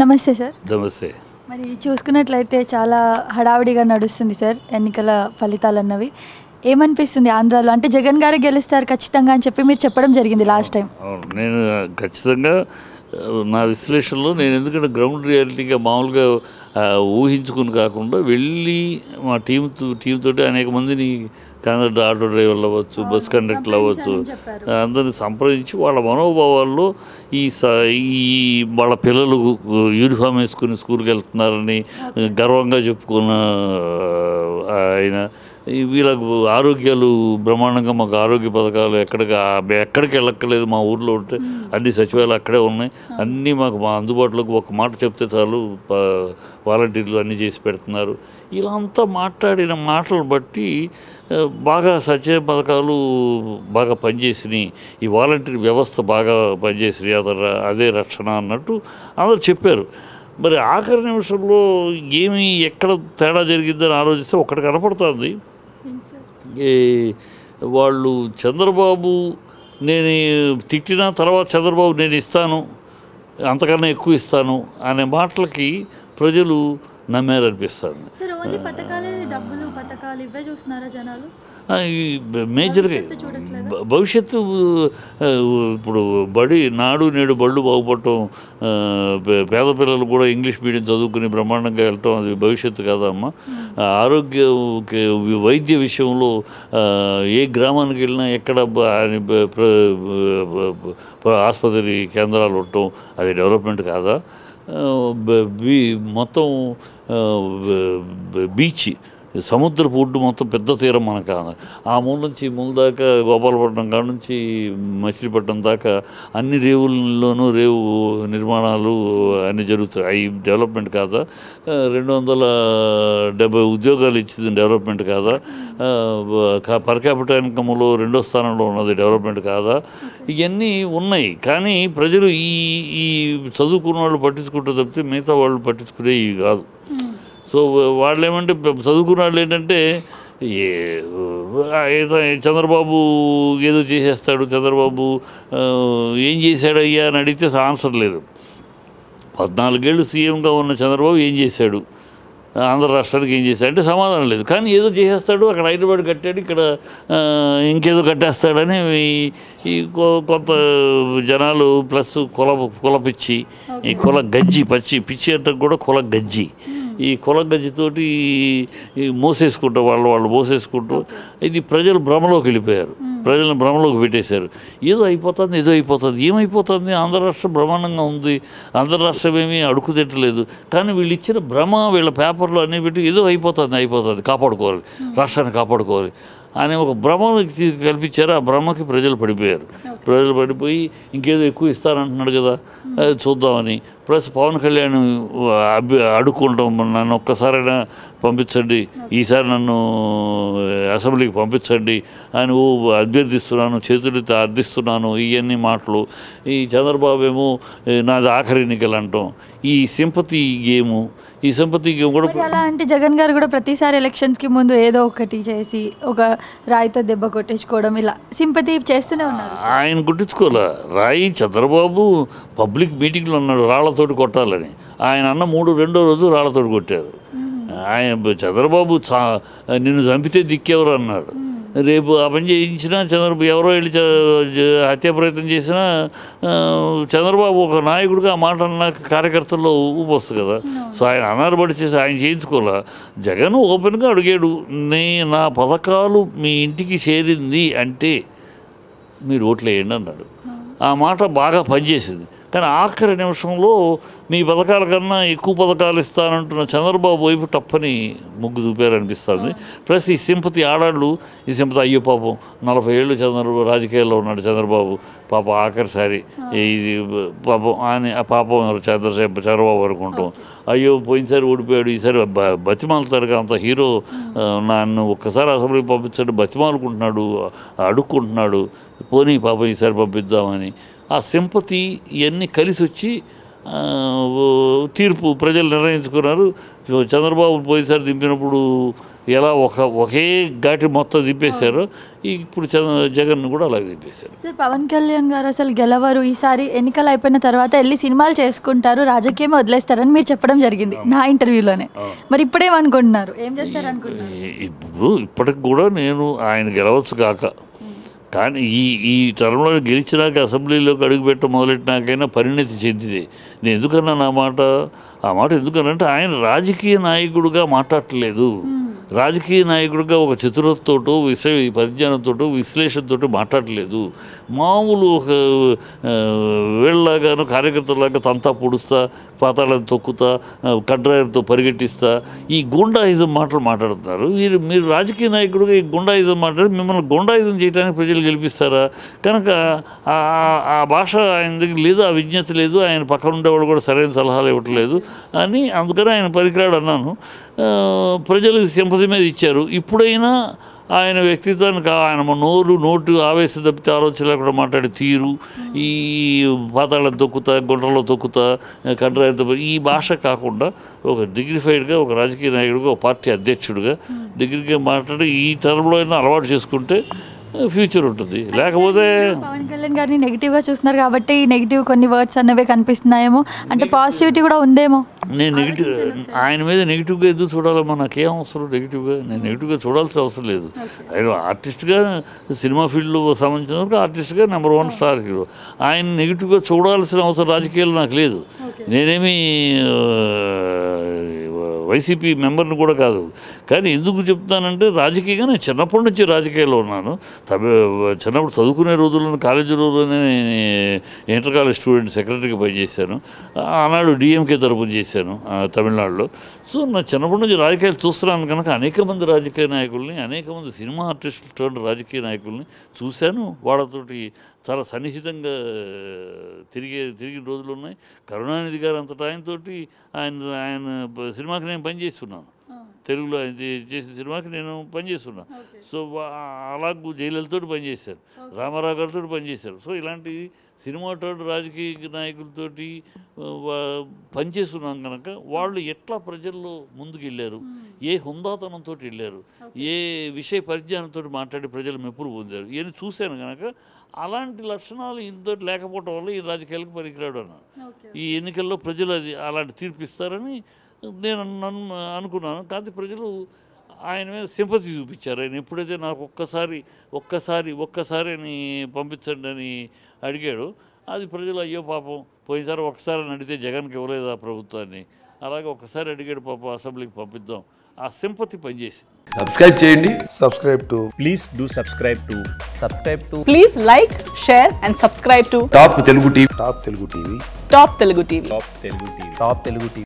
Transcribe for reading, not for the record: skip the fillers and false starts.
నమస్తే సార్. నమస్తే. మరి చూసుకున్నట్లయితే చాలా హడావిడిగా నడుస్తుంది సార్ ఎన్నికల ఫలితాలన్నవి. ఏమనిపిస్తుంది ఆంధ్రాలో? అంటే జగన్ గారే గెలుస్తారు ఖచ్చితంగా అని చెప్పి మీరు చెప్పడం జరిగింది లాస్ట్ టైం. అవును, నేను ఖచ్చితంగా నా విశ్లేషణలో నేను ఎందుకంటే గ్రౌండ్ రియాలిటీగా మామూలుగా ఊహించుకుని కాకుండా వెళ్ళి మా టీంతో అనేక మందిని కండక్టర్, ఆటో డ్రైవర్లు అవ్వచ్చు, బస్ కండక్టర్లు అవ్వచ్చు, అందరిని సంప్రదించి వాళ్ళ మనోభావాల్లో ఈ వాళ్ళ పిల్లలు యూనిఫామ్ వేసుకుని స్కూల్కి వెళ్తున్నారని గర్వంగా చెప్పుకున్న ఆయన, వీళ్ళకు ఆరోగ్యాలు బ్రహ్మాండంగా, మాకు ఆరోగ్య పథకాలు ఎక్కడికి వెళ్ళక్కర్లేదు, మా ఊర్లో ఉంటే అన్ని సచివాలయాలు అక్కడే ఉన్నాయి, అన్నీ మాకు మా అందుబాటులోకి ఒక మాట చెప్తే చాలు వాలంటీర్లు అన్నీ చేసి పెడుతున్నారు. ఇలా అంతా మాట్లాడిన మాటలు బట్టి బాగా సచివ పథకాలు బాగా పనిచేసినాయి, ఈ వాలంటీర్ వ్యవస్థ బాగా పనిచేసినాయి, అదే రక్షణ అన్నట్టు అందరూ చెప్పారు. మరి ఆఖరి నిమిషంలో ఎక్కడ తేడా జరిగిందని ఆలోచిస్తే ఒక్కటి కనపడుతుంది. వాళ్ళు చంద్రబాబు నేను తిట్టిన తర్వాత చంద్రబాబు నేను ఇస్తాను, అంతకన్నా ఎక్కువ ఇస్తాను అనే మాటలకి ప్రజలు నమ్మారనిపిస్తుంది. మేజర్గా భవిష్యత్తు ఇప్పుడు నాడు నేడు బళ్ళు బాగుపడటం, పేద పిల్లలు కూడా ఇంగ్లీష్ మీడియం చదువుకుని బ్రహ్మాండంగా వెళ్ళటం అది భవిష్యత్తు కాదమ్మా. ఆరోగ్య వైద్య విషయంలో ఏ గ్రామానికి వెళ్ళినా ఎక్కడ ఆసుపత్రి కేంద్రాలు ఉండటం అది డెవలప్మెంట్ కాదా? మొత్తం బీచ్ సముద్రపు ఒడ్డు మొత్తం పెద్ద తీరం మనకు ఆ మూల నుంచి మూల దాకా గోపాలపట్నం కాడ నుంచి మచిలీపట్నం దాకా అన్ని రేవుల్లోనూ రేవు నిర్మాణాలు అన్నీ జరుగుతాయి. అవి డెవలప్మెంట్ కాదా? 270 ఉద్యోగాలు ఇచ్చింది డెవలప్మెంట్ కాదా? పర్ క్యాపిటల్ ఇన్కమ్లో 2వ స్థానంలో ఉన్నది డెవలప్మెంట్ కాదా? ఇవన్నీ ఉన్నాయి. కానీ ప్రజలు ఈ చదువుకున్న వాళ్ళు పట్టించుకుంటూ తప్పితే మిగతా వాళ్ళు పట్టించుకునేవి కాదు. సో వాళ్ళు ఏమంటే చదువుకున్న వాళ్ళు ఏంటంటే చంద్రబాబు ఏదో చేసేస్తాడు, చంద్రబాబు ఏం చేశాడు అయ్యా అని అడిగితే ఆన్సర్ లేదు. 14 ఏళ్ళు సీఎంగా ఉన్న చంద్రబాబు ఏం చేశాడు, ఆంధ్ర రాష్ట్రానికి ఏం చేశాడు అంటే సమాధానం లేదు. కానీ ఏదో చేసేస్తాడు, అక్కడ హైదరాబాద్ కట్టాడు, ఇక్కడ ఇంకేదో కట్టేస్తాడని ఈ కొంత జనాలు ప్లస్ కుల పిచ్చి, ఈ కుల గజ్జి పిచ్చి అంటే కూడా కుల గజ్జి, ఈ కుల గజ్జితోటి మోసేసుకుంటూ వాళ్ళు మోసేసుకుంటూ ఇది ప్రజలు భ్రమలోకి వెళ్ళిపోయారు, ప్రజలను భ్రమలోకి పెట్టేశారు. ఏదో అయిపోతుంది. ఏమైపోతుంది? ఆంధ్ర రాష్ట్రం బ్రహ్మాండంగా ఉంది, ఆంధ్ర రాష్ట్రం ఏమీ అడుగు తిట్టలేదు. కానీ వీళ్ళు ఇచ్చిన భ్రమ, వీళ్ళ పేపర్లు అన్నీ పెట్టి ఏదో అయిపోతుంది, కాపాడుకోవాలి, రాష్ట్రాన్ని కాపాడుకోవాలి అనే ఒక భ్రమను కల్పించారు. ఆ భ్రమకి ప్రజలు పడిపోయి ఇంకేదో ఎక్కువ ఇస్తారంటున్నాడు కదా చూద్దామని. ప్లస్ పవన్ కళ్యాణ్ అడుక్కుంటాం, నన్ను ఒక్కసారైనా పంపించండి, ఈసారి నన్ను అసెంబ్లీకి పంపించండి అని అభ్యర్థిస్తున్నాను, చేతులెత్తి అర్థిస్తున్నాను, ఇవన్నీ మాటలు. ఈ చంద్రబాబు ఏమో నాది ఆఖరి ఎన్నికలు అంటాం. ఈ సింపతి గేమ్ కూడా అలా అంటే జగన్ గారు కూడా ప్రతిసారి ఎలక్షన్స్కి ముందు ఏదో ఒకటి చేసి ఒక రాయితో దెబ్బ కొట్టించుకోవడం, ఇలా సింపతి చేస్తూనే ఉన్నారు. ఆయన కొట్టించుకోలే రాయి. చంద్రబాబు పబ్లిక్ మీటింగ్లో అన్నాడు రాళ్లతోటి కొట్టాలని, ఆయన అన్న 2వ రోజు రాళ్లతోటి కొట్టారు. ఆయన చంద్రబాబు నిన్ను చంపితే దిక్కెవరు అన్నాడు. రేపు ఆ పని చేయించినా చంద్రబాబు ఎవరో వెళ్ళి హత్యా ప్రయత్నం చేసినా చంద్రబాబు ఒక నాయకుడిగా ఆ మాట అన్న కార్యకర్తల్లో ఊపు వస్తుంది కదా. సో ఆయన అనారబడి చేసి ఆయన చేయించుకోలే. జగన్ ఓపెన్గా అడిగాడు, నా పథకాలు మీ ఇంటికి చేరింది అంటే మీరు ఓట్లు వేయండి అన్నాడు. ఆ మాట బాగా పనిచేసింది. కానీ ఆఖరి నిమిషంలో మీ పథకాల కన్నా ఎక్కువ పథకాలు ఇస్తానంటున్న చంద్రబాబు వైపు టప్పని ముగ్గు చూపారనిపిస్తుంది. ప్లస్ ఈ సింపతి ఆడాళ్ళు, ఈ సింపతి అయ్యో పాపం 40 ఏళ్ళు చంద్రబాబు రాజకీయాల్లో ఉన్నాడు చంద్రబాబు, పాపం ఆఖరిసారి ఇది పాపం అని ఆ పాపం చంద్రబాబు అనుకుంటాం. అయ్యో పోయినసారి ఓడిపోయాడు, ఈసారి బతిమాలుతాడు, అంత హీరో నన్ను ఒక్కసారి అసెంబ్లీకి పంపించాడు, బతిమాలుకుంటున్నాడు, అడుక్కుంటున్నాడు, పోనీ పాపం ఈసారి పంపిద్దామని ఆ సింపతి ఇవన్నీ కలిసి వచ్చి తీర్పు ప్రజలు నిర్ణయించుకున్నారు. చంద్రబాబు పోయినసారి దింపినప్పుడు ఎలా ఒకే ఘాటి మొత్తం దింపేశారో ఇప్పుడు జగన్ కూడా అలాగే దింపేశారు. సార్ పవన్ కళ్యాణ్ గారు అసలు గెలవరు, ఈసారి ఎన్నికలు అయిపోయిన తర్వాత వెళ్ళి సినిమాలు చేసుకుంటారు, రాజకీయమే వదిలేస్తారని మీరు చెప్పడం జరిగింది నా ఇంటర్వ్యూలోనే. మరి ఇప్పుడేమనుకుంటున్నారు, ఏం చేస్తారు అనుకుంటున్నారు? ఇప్పుడు ఇప్పటికి కూడా నేను ఆయన గెలవచ్చు కాక, కానీ ఈ టర్మ్లో గెలిచినాక అసెంబ్లీలోకి అడుగుపెట్ట మొదలెట్టినాకైనా పరిణతి చెందితే నేను ఎందుకన్నా ఆ మాట ఎందుకనంటే ఆయన రాజకీయ నాయకుడిగా మాట్లాడట్లేదు. రాజకీయ నాయకుడిగా ఒక చతురతతోటో పరిజ్ఞానంతో విశ్లేషణతో మాట్లాడలేదు. మామూలు ఒక వేళ్ళలాగాను కార్యకర్తలాగా తంతా పొడుస్తా, పాతాళాన్ని తొక్కుతా, కడ్రాయలతో పరిగెట్టిస్తా ఈ గుండాయిజం మాటలు మాట్లాడుతున్నారు. మీరు రాజకీయ నాయకుడిగా ఈ గుండాయిజం మాట్లాడి మిమ్మల్ని గుండాయిజం చేయడానికి ప్రజలు గెలిపిస్తారా? కనుక ఆ భాష ఆయన దగ్గర లేదు, ఆ విజ్ఞత లేదు, ఆయన పక్కన ఉండేవాళ్ళు కూడా సరైన సలహాలు ఇవ్వట్లేదు అని అందుకని ఆయన పనికిరాడు అన్నాను. ప్రజలకు సింపతి మీద ఇచ్చారు. ఇప్పుడైనా ఆయన వ్యక్తిత్వానికి ఆయన నోటు ఆవేశం తప్పితే ఆలోచన లేకుండా మాట్లాడే తీరు, ఈ పాతాళం తొక్కుతా, గుంటలో తొక్కుతా, కడ్రాయితో ఈ భాష కాకుండా ఒక డిగ్నిఫైడ్గా ఒక రాజకీయ నాయకుడిగా ఒక పార్టీ అధ్యక్షుడిగా డిగ్రీగా మాట్లాడి ఈ టర్మ్లో అయినా అలవాటు చేసుకుంటే ఫ్యూచర్ ఉంటుంది. లేకపోతే పవన్ కళ్యాణ్ గారిని నెగిటివ్గా చూస్తున్నారు కాబట్టి నెగిటివ్ కొన్ని వర్డ్స్ అన్నవే కనిపిస్తున్నాయేమో, అంటే పాజిటివిటీ కూడా ఉందేమో. నేను ఆయన మీద నెగిటివ్గా ఎందుకు చూడాలమ్మా? నాకేం అవసరం నెగిటివ్గా? నేను నెగిటివ్గా చూడాల్సిన అవసరం లేదు. ఆయన ఆర్టిస్ట్గా సినిమా ఫీల్డ్లో సంబంధించిన వరకు ఆర్టిస్ట్గా నెంబర్ 1 స్టార్ హీరో. ఆయన నెగిటివ్గా చూడాల్సిన అవసరం రాజకీయాలు నాకు లేదు. నేనేమి వైసీపీ మెంబర్ని కూడా కాదు. కానీ ఎందుకు చెప్తానంటే రాజకీయంగా నేను చిన్నప్పటి నుంచి రాజకీయాల్లో ఉన్నాను. చిన్నప్పుడు చదువుకునే రోజుల్లో కాలేజీ రోజుల్లోనే ఇంటర్ కాలేజ్ స్టూడెంట్ సెక్రటరీగా పనిచేశాను. ఆనాడు డిఎంకే తరపున చేశాను తమిళనాడులో. సో నా చిన్నప్పటి నుంచి రాజకీయాలు చూస్తున్నాను కనుక అనేక మంది రాజకీయ నాయకుల్ని, అనేక మంది సినిమా ఆర్టిస్టులు రాజకీయ నాయకుల్ని చూశాను. వాళ్ళతోటి చాలా సన్నిహితంగా తిరిగిన రోజులు ఉన్నాయి. కరుణానిధి గారు అంతటా ఆయనతోటి ఆయన సినిమాకి నేను పనిచేస్తున్నాను. తెలుగులో ఆయన చేసిన సినిమాకి నేను పనిచేస్తున్నాను. సో అలాగూ జయలలితో పనిచేశారు, రామారావు గారితో పనిచేశారు. సో ఇలాంటి సినిమాతో రాజకీయ నాయకులతోటి పనిచేస్తున్నాం కనుక వాళ్ళు ఎట్లా ప్రజల్లో ముందుకు వెళ్ళారు, ఏ హుందాతనంతో వెళ్ళారు, ఏ విషయ పరిజ్ఞానంతో మాట్లాడి ప్రజలు మెప్పులు పొందారు ఇవన్నీ చూశాను కనుక అలాంటి లక్షణాలు ఇంతటి లేకపోవటం వల్ల ఈ రాజకీయాలకు పనికిరాడు అన్నాను. ఈ ఎన్నికల్లో ప్రజలు అలాంటి తీర్పిస్తారని నేను అనుకున్నాను. కానీ ప్రజలు ఆయన మీద సింపతి చూపించారు. ఆయన ఎప్పుడైతే నాకు ఒక్కసారి అని పంపించండి అని అడిగాడు, అది ప్రజలు అయ్యో పాపం పోయినసారి ఒక్కసారి అని అడిగితే జగన్కి ఇవ్వలేదు ఆ ప్రభుత్వాన్ని, అలాగే ఒక్కసారి అడిగాడు పాపం అసెంబ్లీకి పంపిద్దాం, ఆ సింపతి పనిచేసింది. సబ్స్క్రైబ్ చేయండి. Please do subscribe to. Please like, share and subscribe to top Telugu TV. Top Telugu TV. Top Telugu TV.